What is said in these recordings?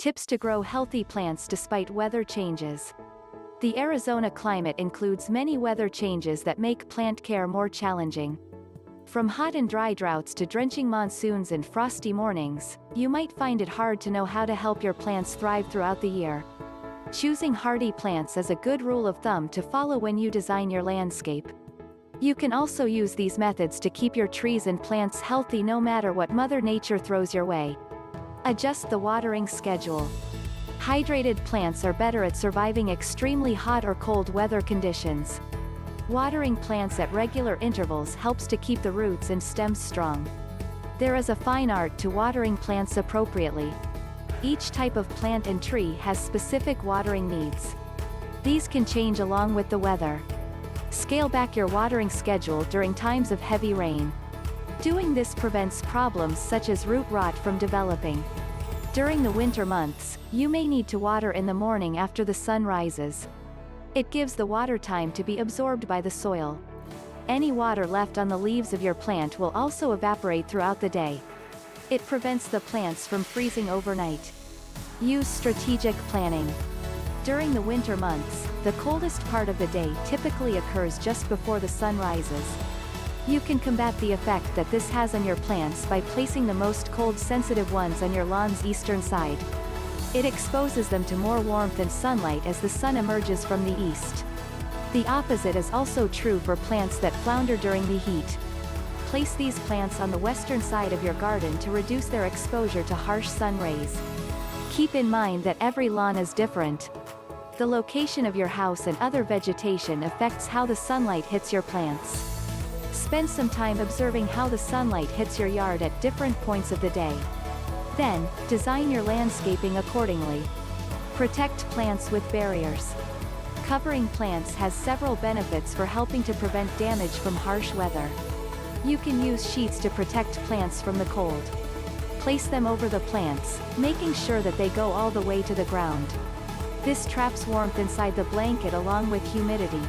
Tips to grow healthy plants despite weather changes. The Arizona climate includes many weather changes that make plant care more challenging. From hot and dry droughts to drenching monsoons and frosty mornings, you might find it hard to know how to help your plants thrive throughout the year. Choosing hardy plants is a good rule of thumb to follow when you design your landscape. You can also use these methods to keep your trees and plants healthy no matter what Mother Nature throws your way. Adjust the watering schedule. Hydrated plants are better at surviving extremely hot or cold weather conditions. Watering plants at regular intervals helps to keep the roots and stems strong. There is a fine art to watering plants appropriately. Each type of plant and tree has specific watering needs. These can change along with the weather. Scale back your watering schedule during times of heavy rain. Doing this prevents problems such as root rot from developing. During the winter months, you may need to water in the morning after the sun rises. It gives the water time to be absorbed by the soil. Any water left on the leaves of your plant will also evaporate throughout the day. It prevents the plants from freezing overnight. Use strategic planning. During the winter months, the coldest part of the day typically occurs just before the sun rises. You can combat the effect that this has on your plants by placing the most cold-sensitive ones on your lawn's eastern side. It exposes them to more warmth and sunlight as the sun emerges from the east. The opposite is also true for plants that flounder during the heat. Place these plants on the western side of your garden to reduce their exposure to harsh sun rays. Keep in mind that every lawn is different. The location of your house and other vegetation affects how the sunlight hits your plants. Spend some time observing how the sunlight hits your yard at different points of the day. Then, design your landscaping accordingly. Protect plants with barriers. Covering plants has several benefits for helping to prevent damage from harsh weather. You can use sheets to protect plants from the cold. Place them over the plants, making sure that they go all the way to the ground. This traps warmth inside the blanket along with humidity.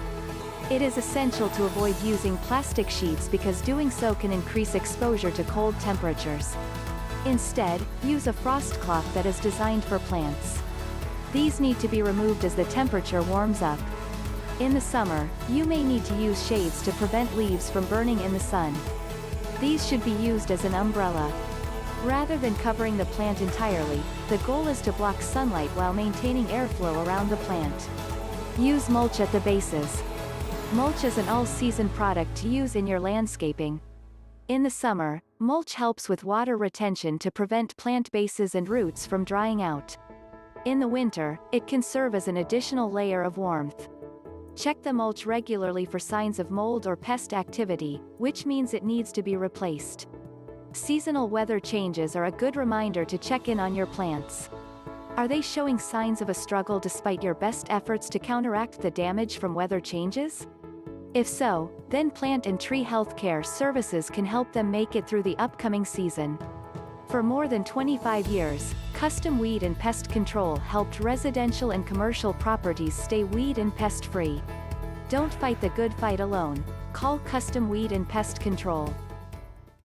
It is essential to avoid using plastic sheets because doing so can increase exposure to cold temperatures. Instead, use a frost cloth that is designed for plants. These need to be removed as the temperature warms up. In the summer, you may need to use shades to prevent leaves from burning in the sun. These should be used as an umbrella. Rather than covering the plant entirely, the goal is to block sunlight while maintaining airflow around the plant. Use mulch at the bases. Mulch is an all-season product to use in your landscaping. In the summer, mulch helps with water retention to prevent plant bases and roots from drying out. In the winter, it can serve as an additional layer of warmth. Check the mulch regularly for signs of mold or pest activity, which means it needs to be replaced. Seasonal weather changes are a good reminder to check in on your plants. Are they showing signs of a struggle despite your best efforts to counteract the damage from weather changes? If so, then plant and tree health care services can help them make it through the upcoming season. For more than 25 years, Custom Weed and Pest Control helped residential and commercial properties stay weed and pest free. Don't fight the good fight alone. Call Custom Weed and Pest Control.